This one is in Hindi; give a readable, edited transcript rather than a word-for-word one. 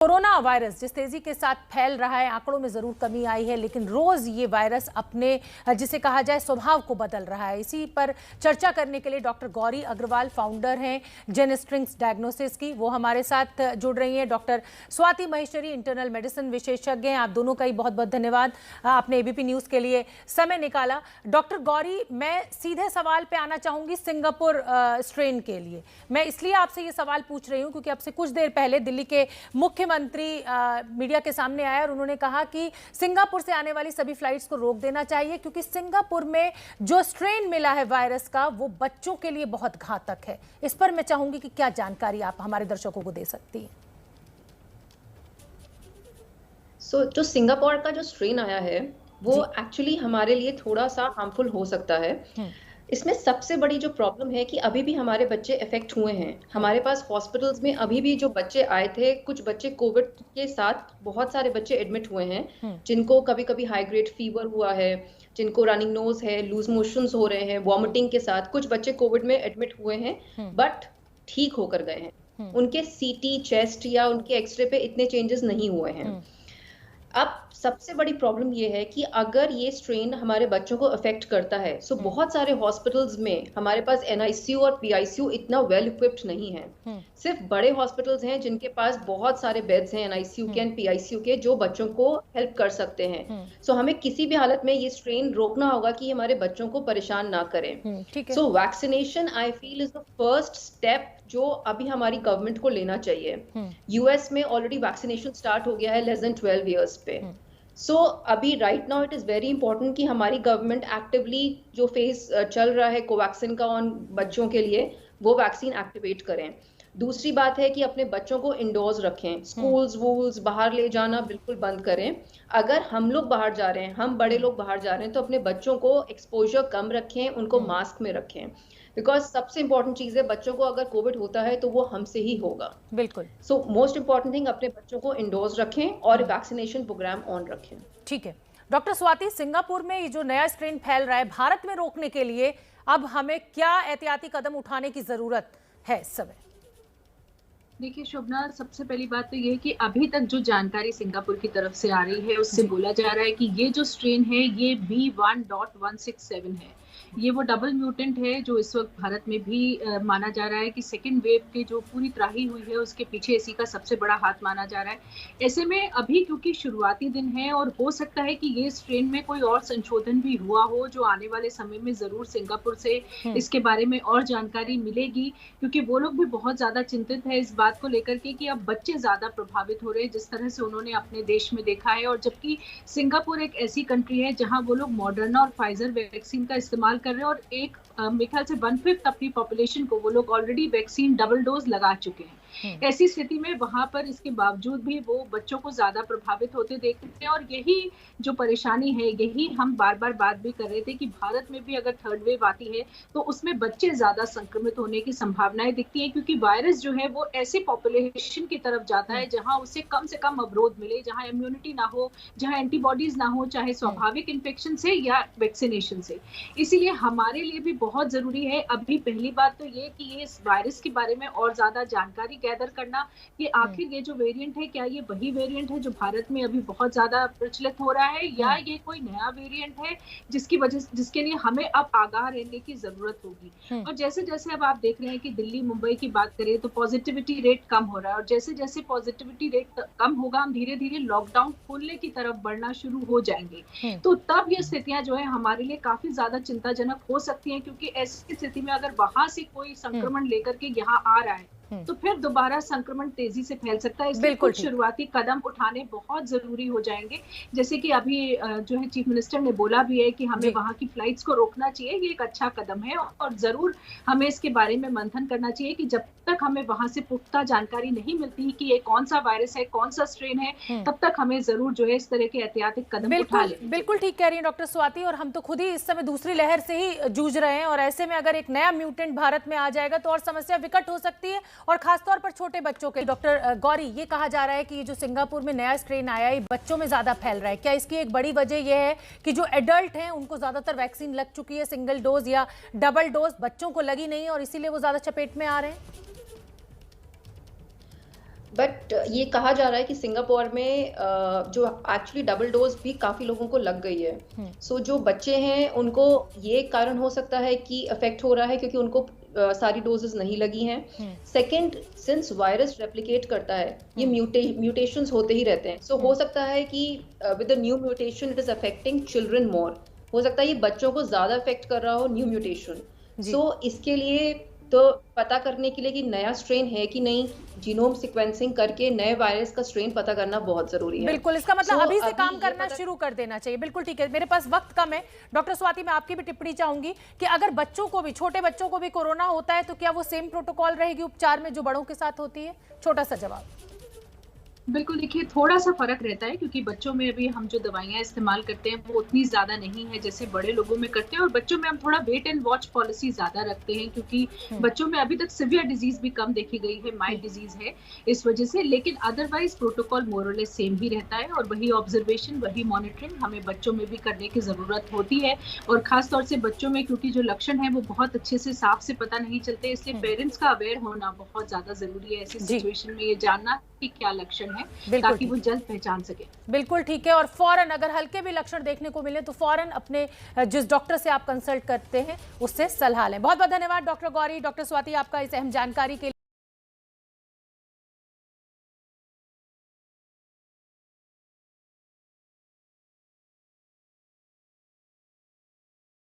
कोरोना वायरस जिस तेजी के साथ फैल रहा है, आंकड़ों में जरूर कमी आई है, लेकिन रोज ये वायरस अपने जिसे कहा जाए स्वभाव को बदल रहा है। इसी पर चर्चा करने के लिए डॉक्टर गौरी अग्रवाल, फाउंडर हैं जेनेस्ट्रिंग्स डायग्नोसिस की, वो हमारे साथ जुड़ रही हैं। Doctor Swati Maheshwari, internal medicine विशेषज्ञ हैं। आप दोनों का ही बहुत बहुत धन्यवाद, आपने एबीपी न्यूज के लिए समय निकाला। डॉक्टर गौरी, मैं सीधे सवाल पे आना चाहूंगी सिंगापुर स्ट्रेन के लिए। मैं इसलिए आपसे ये सवाल पूछ रही हूँ क्योंकि अब से कुछ देर पहले दिल्ली के मुख्यमंत्री मीडिया के सामने आया और उन्होंने कहा कि सिंगापुर से आने वाली सभी फ्लाइट्स को रोक देना चाहिए क्योंकि सिंगापुर में जो स्ट्रेन मिला है वायरस का वो बच्चों के लिए बहुत घातक है। इस पर मैं चाहूंगी कि क्या जानकारी आप हमारे दर्शकों को दे सकती हैं। जो सिंगापुर का जो स्ट्रेन आया है वो एक्चुअली हमारे लिए थोड़ा सा हार्मफुल हो सकता है। इसमें सबसे बड़ी जो प्रॉब्लम है कि अभी भी हमारे बच्चे इफेक्ट हुए हैं। हमारे पास हॉस्पिटल्स में अभी भी जो बच्चे आए थे, कुछ बच्चे कोविड के साथ, बहुत सारे बच्चे एडमिट हुए हैं जिनको कभी कभी हाई ग्रेड फीवर हुआ है, जिनको रनिंग नोज है, लूज मोशंस हो रहे हैं, वॉमिटिंग के साथ। कुछ बच्चे कोविड में एडमिट हुए हैं बट ठीक होकर गए हैं। उनके सीटी, चेस्ट या उनके एक्सरे पे इतने चेंजेस नहीं हुए हैं। अब सबसे बड़ी प्रॉब्लम ये है कि अगर ये स्ट्रेन हमारे बच्चों को अफेक्ट करता है, सो बहुत सारे हॉस्पिटल्स में हमारे पास एनआईसीयू और पीआईसीयू इतना वेल इक्विप्ड नहीं है। सिर्फ बड़े हॉस्पिटल्स हैं जिनके पास बहुत सारे बेड्स हैं एनआईसीयू के एंड पीआईसीयू के, जो बच्चों को हेल्प कर सकते हैं। सो हमें किसी भी हालत में ये स्ट्रेन रोकना होगा कि हमारे बच्चों को परेशान ना करें। So vaccination I feel is the first step जो अभी हमारी गवर्नमेंट को लेना चाहिए। यूएस में ऑलरेडी वैक्सीनेशन स्टार्ट हो गया है लेस देन 12 इयर्स पे। सो अभी right now it is very important कि हमारी गवर्नमेंट एक्टिवली जो फेज चल रहा है कोवैक्सीन का ऑन बच्चों के लिए, वो वैक्सीन एक्टिवेट करें। दूसरी बात है कि अपने बच्चों को इंडोर्स रखें। स्कूल्स वूल्स बाहर ले जाना बिल्कुल बंद करें। अगर हम लोग बाहर जा रहे हैं, हम बड़े लोग बाहर जा रहे हैं, तो अपने बच्चों को एक्सपोजर कम रखें, उनको मास्क में रखें। बिकॉज सबसे इंपॉर्टेंट चीज है, बच्चों को अगर कोविड होता है तो वो हमसे ही होगा। बिल्कुल। सो मोस्ट इंपॉर्टेंट थिंग, अपने बच्चों को इंडोर्स रखें और वैक्सीनेशन प्रोग्राम ऑन रखें। ठीक है डॉक्टर स्वाति, सिंगापुर में ये जो नया स्ट्रेन फैल रहा है, भारत में रोकने के लिए अब हमें क्या एहतियाती कदम उठाने की जरूरत है इस समय? देखिए शुभना, सबसे पहली बात तो ये है कि अभी तक जो जानकारी सिंगापुर की तरफ से आ रही है उससे बोला जा रहा है कि ये जो स्ट्रेन है ये B1.167 है। ये वो डबल म्यूटेंट है जो इस वक्त भारत में भी माना जा रहा है कि सेकेंड वेव की जो पूरी त्राही हुई है उसके पीछे इसी का सबसे बड़ा हाथ माना जा रहा है। ऐसे में अभी क्योंकि शुरुआती दिन है और हो सकता है कि ये स्ट्रेन में कोई और संशोधन भी हुआ हो जो आने वाले समय में जरूर सिंगापुर से इसके बारे में और जानकारी मिलेगी, क्योंकि वो लोग भी बहुत ज्यादा चिंतित है इस बात को लेकर के कि अब बच्चे ज्यादा प्रभावित हो रहे हैं जिस तरह से उन्होंने अपने देश में देखा है। और जबकि सिंगापुर एक ऐसी कंट्री है जहां वो लोग मॉडर्ना और फाइजर वैक्सीन का इस्तेमाल कर रहे हैं और एक मेरे ख्याल से 1/5 अपनी पॉपुलेशन को वो लोग ऑलरेडी वैक्सीन डबल डोज लगा चुके हैं। ऐसी स्थिति में वहां पर इसके बावजूद भी वो बच्चों को ज्यादा प्रभावित होते देखते हैं। और यही जो परेशानी है, यही हम बार बार बात भी कर रहे थे कि भारत में भी अगर थर्ड वेव आती है तो उसमें बच्चे ज्यादा संक्रमित होने की संभावनाएं दिखती है, क्योंकि वायरस जो है वो ऐसी पॉपुलेशन की तरफ जाता है जहां उसे कम से कम अवरोध मिले, जहां इम्यूनिटी ना हो, जहां एंटीबॉडीज ना हो, चाहे स्वाभाविक इन्फेक्शन से या वैक्सीनेशन से। इसीलिए हमारे लिए भी बहुत जरूरी है अभी पहली बात तो ये कि ये इस वायरस के बारे में और ज्यादा जानकारी गैदर करना कि आखिर ये जो वेरिएंट है क्या ये वही वेरिएंट है जो भारत में अभी बहुत ज्यादा प्रचलित हो रहा है या ये कोई नया वेरिएंट है जिसके लिए हमें अब आगाह रहने की जरूरत होगी। और जैसे जैसे अब आप देख रहे हैं कि दिल्ली मुंबई की बात करें तो पॉजिटिविटी रेट कम हो रहा है और जैसे जैसे पॉजिटिविटी रेट कम होगा हम धीरे धीरे लॉकडाउन खोलने की तरफ बढ़ना शुरू हो जाएंगे। तो तब ये स्थितियां जो है हमारे लिए काफी ज्यादा चिंताजनक हो सकती हैं, क्योंकि ऐसी स्थिति में अगर वहां से कोई संक्रमण लेकर के यहाँ आ रहा है तो फिर दोबारा संक्रमण तेजी से फैल सकता है। इसलिए कुछ शुरुआती कदम उठाने बहुत जरूरी हो जाएंगे, जैसे कि अभी जो है चीफ मिनिस्टर ने बोला भी है कि हमें वहां की फ्लाइट्स को रोकना चाहिए। ये एक अच्छा कदम है और जरूर हमें इसके बारे में मंथन करना चाहिए कि जब तक हमें वहां से पुख्ता जानकारी नहीं मिलती कि ये कौन सा वायरस है, कौन सा स्ट्रेन है, तब तक हमें जरूर जो है इस तरह के एहतियाती कदम उठा लें। बिल्कुल ठीक कह रही है डॉक्टर स्वाति, और हम तो खुद ही इस समय दूसरी लहर से ही जूझ रहे हैं और ऐसे में अगर एक नया म्यूटेंट भारत में आ जाएगा तो और समस्या विकट हो सकती है, और खासतौर पर छोटे बच्चों के। डॉक्टर गौरी, ये कहा जा रहा है कि ये जो सिंगापुर में नया स्ट्रेन आया है बच्चों में ज्यादा फैल रहा है, क्या इसकी एक बड़ी वजह यह है कि जो एडल्ट हैं उनको ज्यादातर वैक्सीन लग चुकी है, सिंगल डोज या डबल डोज, बच्चों को लगी नहीं और इसीलिए वो ज्यादा चपेट में आ रहे हैं? बट ये कहा जा रहा है कि सिंगापुर में जो एक्चुअली डबल डोज भी काफी लोगों को लग गई है। सो जो बच्चे हैं उनको ये कारण हो सकता है कि अफेक्ट हो रहा है क्योंकि उनको सारी डोजेस नहीं लगी हैं। सेकंड, सिंस वायरस रेप्लिकेट करता है, ये म्यूटेशंस होते ही रहते हैं। सो हो सकता है कि with the new mutation it is affecting children मोर। हो सकता है ये बच्चों को ज्यादा अफेक्ट कर रहा हो न्यू म्यूटेशन। सो इसके लिए तो पता करने के लिए कि नया स्ट्रेन है कि नहीं, जीनोम सीक्वेंसिंग करके नए वायरस का स्ट्रेन पता करना बहुत जरूरी है। बिल्कुल, इसका मतलब अभी से काम करना शुरू कर देना चाहिए। बिल्कुल ठीक है, मेरे पास वक्त कम है। डॉक्टर स्वाति, मैं आपकी भी टिप्पणी चाहूंगी कि अगर बच्चों को भी, छोटे बच्चों को भी कोरोना होता है तो क्या वो सेम प्रोटोकॉल रहेगी उपचार में जो बड़ों के साथ होती है? छोटा सा जवाब। बिल्कुल, देखिए थोड़ा सा फर्क रहता है क्योंकि बच्चों में अभी हम जो दवाइयां इस्तेमाल करते हैं वो उतनी ज्यादा नहीं है जैसे बड़े लोगों में करते हैं, और बच्चों में हम थोड़ा वेट एंड वॉच पॉलिसी ज्यादा रखते हैं क्योंकि बच्चों में अभी तक सिवियर डिजीज भी कम देखी गई है, माइल्ड डिजीज है इस वजह से। लेकिन अदरवाइज प्रोटोकॉल मोर और लेस सेम ही रहता है और वही ऑब्जर्वेशन, वही मॉनिटरिंग हमें बच्चों में भी करने की जरूरत होती है। और खासतौर से बच्चों में क्योंकि जो लक्षण है वो बहुत अच्छे से साफ से पता नहीं चलते, इसलिए पेरेंट्स का अवेयर होना बहुत ज्यादा जरूरी है ऐसी सिचुएशन में, ये जानना कि क्या लक्षण है ताकि वो जल्द पहचान सके। बिल्कुल ठीक है, और फौरन अगर हल्के भी लक्षण देखने को मिले तो फौरन अपने जिस डॉक्टर से आप कंसल्ट करते हैं उससे सलाह लें। बहुत बहुत धन्यवाद डॉक्टर गौरी, डॉक्टर स्वाति, आपका इस अहम जानकारी के लिए।